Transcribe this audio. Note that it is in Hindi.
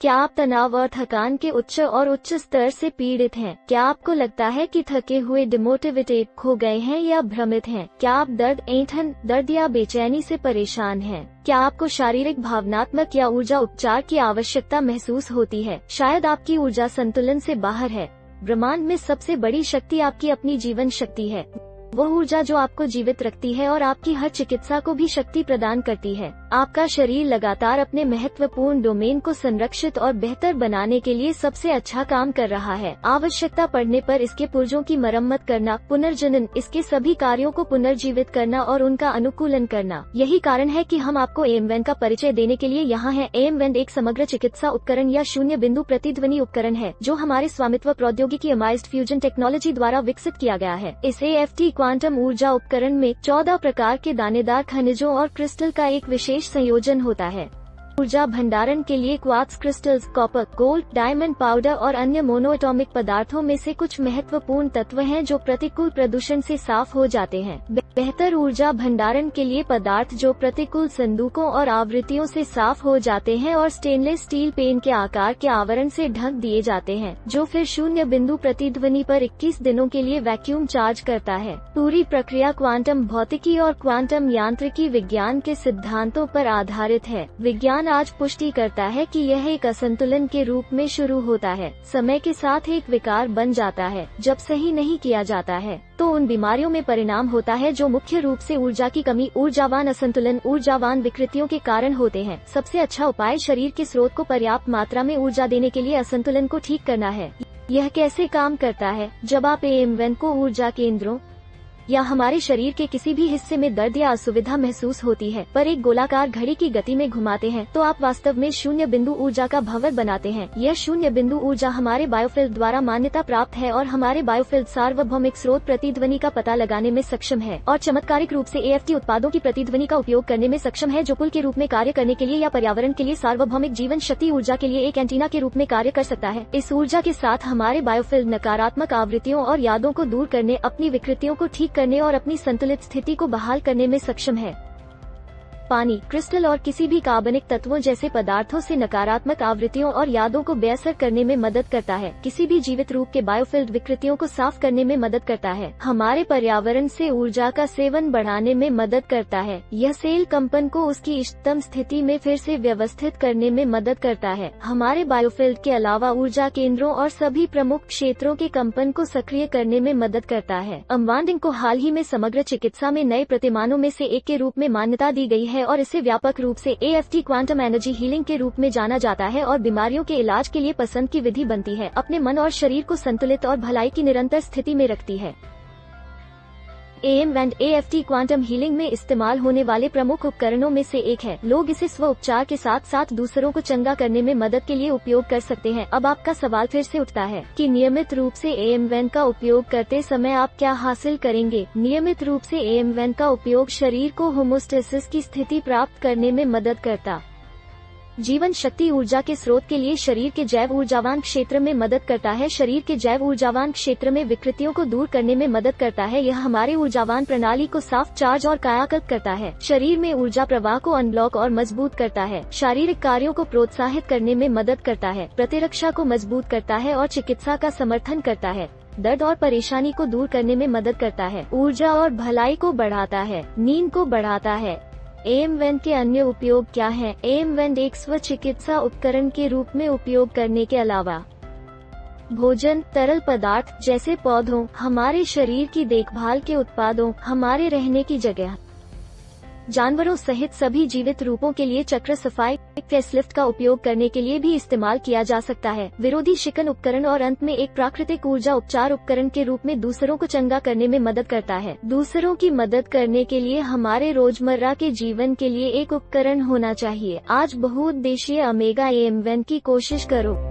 क्या आप तनाव और थकान के उच्च स्तर से पीड़ित हैं? क्या आपको लगता है कि थके हुए, डिमोटिवेटेड, खो गए हैं या भ्रमित हैं? क्या आप दर्द, ऐंठन, दर्द या बेचैनी से परेशान हैं? क्या आपको शारीरिक, भावनात्मक या ऊर्जा उपचार की आवश्यकता महसूस होती है? शायद आपकी ऊर्जा संतुलन से बाहर है। ब्रह्मांड में सबसे बड़ी शक्ति आपकी अपनी जीवन शक्ति है, वो ऊर्जा जो आपको जीवित रखती है और आपकी हर चिकित्सा को भी शक्ति प्रदान करती है। आपका शरीर लगातार अपने महत्वपूर्ण डोमेन को संरक्षित और बेहतर बनाने के लिए सबसे अच्छा काम कर रहा है। आवश्यकता पड़ने पर इसके पुर्जों की मरम्मत करना, पुनर्जनन, इसके सभी कार्यों को पुनर्जीवित करना और उनका अनुकूलन करना। यही कारण है कि हम आपको एएमवेन का परिचय देने के लिए यहाँ हैं। एएमवेन एक समग्र चिकित्सा उपकरण या शून्य बिंदु प्रतिध्वनि उपकरण है जो हमारे स्वामित्व प्रौद्योगिकी अमाइज्ड फ्यूजन टेक्नोलॉजी द्वारा विकसित किया गया है। इस AFT क्वांटम ऊर्जा उपकरण में 14 प्रकार के दानेदार खनिजों और क्रिस्टल का एक विशेष संयोजन होता है। ऊर्जा भंडारण के लिए quartz crystals, copper, gold, diamond powder और अन्य मोनोएटॉमिक पदार्थों में से कुछ महत्वपूर्ण तत्व हैं जो प्रतिकूल प्रदूषण से साफ हो जाते हैं। बेहतर ऊर्जा भंडारण के लिए पदार्थ जो प्रतिकूल संदूकों और आवृत्तियों से साफ हो जाते हैं और स्टेनलेस स्टील पेन के आकार के आवरण से ढक दिए जाते हैं, जो फिर शून्य बिंदु प्रतिध्वनि पर 21 दिनों के लिए वैक्यूम चार्ज करता है। पूरी प्रक्रिया क्वांटम भौतिकी और क्वांटम यांत्रिकी विज्ञान के सिद्धांतों पर आधारित है। विज्ञान आज पुष्टि करता है कि यह एक असंतुलन के रूप में शुरू होता है, समय के साथ एक विकार बन जाता है। जब सही नहीं किया जाता है तो उन बीमारियों में परिणाम होता है जो मुख्य रूप से ऊर्जा की कमी, ऊर्जावान असंतुलन, ऊर्जावान विकृतियों के कारण होते हैं। सबसे अच्छा उपाय शरीर के स्रोत को पर्याप्त मात्रा में ऊर्जा देने के लिए असंतुलन को ठीक करना है। यह कैसे काम करता है? जब आप एएमवेन को ऊर्जा केंद्रों या हमारे शरीर के किसी भी हिस्से में दर्द या असुविधा महसूस होती है पर एक गोलाकार घड़ी की गति में घुमाते हैं तो आप वास्तव में शून्य बिंदु ऊर्जा का भंवर बनाते हैं। यह शून्य बिंदु ऊर्जा हमारे बायोफील्ड द्वारा मान्यता प्राप्त है और हमारे बायोफील्ड सार्वभौमिक स्रोत प्रतिध्वनि का पता लगाने में सक्षम है और चमत्कारिक रूप से AFT उत्पादों की प्रतिध्वनि का उपयोग करने में सक्षम है जो पुल के रूप में कार्य करने के लिए या पर्यावरण के लिए सार्वभौमिक जीवन शक्ति ऊर्जा के लिए एक एंटीना के रूप में कार्य कर सकता है। इस ऊर्जा के साथ हमारे बायोफील्ड नकारात्मक आवृत्तियों और यादों को दूर करने, अपनी विकृतियों को ठीक करने और अपनी संतुलित स्थिति को बहाल करने में सक्षम है। पानी, क्रिस्टल और किसी भी कार्बनिक तत्वों जैसे पदार्थों से नकारात्मक आवृत्तियों और यादों को बेअसर करने में मदद करता है। किसी भी जीवित रूप के बायोफील्ड विकृतियों को साफ करने में मदद करता है। हमारे पर्यावरण से ऊर्जा का सेवन बढ़ाने में मदद करता है। यह सेल कंपन को उसकी इष्टतम स्थिति में फिर से व्यवस्थित करने में मदद करता है। हमारे बायोफील्ड के अलावा ऊर्जा केंद्रों और सभी प्रमुख क्षेत्रों के कंपन को सक्रिय करने में मदद करता है। अनवाइंडिंग को हाल ही में समग्र चिकित्सा में नए प्रतिमानों में से एक के रूप में मान्यता दी गई है और इसे व्यापक रूप से AFT क्वांटम एनर्जी हीलिंग के रूप में जाना जाता है और बीमारियों के इलाज के लिए पसंद की विधि बनती है। अपने मन और शरीर को संतुलित और भलाई की निरंतर स्थिति में रखती है। एएमवेन AFT क्वांटम हीलिंग में इस्तेमाल होने वाले प्रमुख उपकरणों में से एक है। लोग इसे स्व उपचार के साथ साथ दूसरों को चंगा करने में मदद के लिए उपयोग कर सकते हैं। अब आपका सवाल फिर से उठता है कि नियमित रूप से एएमवेन का उपयोग करते समय आप क्या हासिल करेंगे? नियमित रूप से एएमवेन का उपयोग शरीर को होमोस्टेसिस की स्थिति प्राप्त करने में मदद करता, जीवन शक्ति ऊर्जा के स्रोत के लिए शरीर के जैव ऊर्जावान क्षेत्र में मदद करता है। शरीर के जैव ऊर्जावान क्षेत्र में विकृतियों को दूर करने में मदद करता है। यह हमारे ऊर्जावान प्रणाली को साफ, चार्ज और कायाकल्प करता है। शरीर में ऊर्जा प्रवाह को अनब्लॉक और मजबूत करता है। शारीरिक कार्यों को प्रोत्साहित करने में मदद करता है। प्रतिरक्षा को मजबूत करता है और चिकित्सा का समर्थन करता है। दर्द और परेशानी को दूर करने में मदद करता है। ऊर्जा और भलाई को बढ़ाता है। नींद को बढ़ाता है। एएमवेन के अन्य उपयोग क्या हैं? एएमवेन एक स्व चिकित्सा उपकरण के रूप में उपयोग करने के अलावा भोजन, तरल पदार्थ जैसे पौधों, हमारे शरीर की देखभाल के उत्पादों, हमारे रहने की जगह, जानवरों सहित सभी जीवित रूपों के लिए चक्र सफाई फेसलिफ्ट का उपयोग करने के लिए भी इस्तेमाल किया जा सकता है। विरोधी शिकन उपकरण और अंत में एक प्राकृतिक ऊर्जा उपचार उपकरण के रूप में दूसरों को चंगा करने में मदद करता है। दूसरों की मदद करने के लिए हमारे रोजमर्रा के जीवन के लिए एक उपकरण होना चाहिए। आज बहुउद्देशीय ओमेगा एएमवेन की कोशिश करो।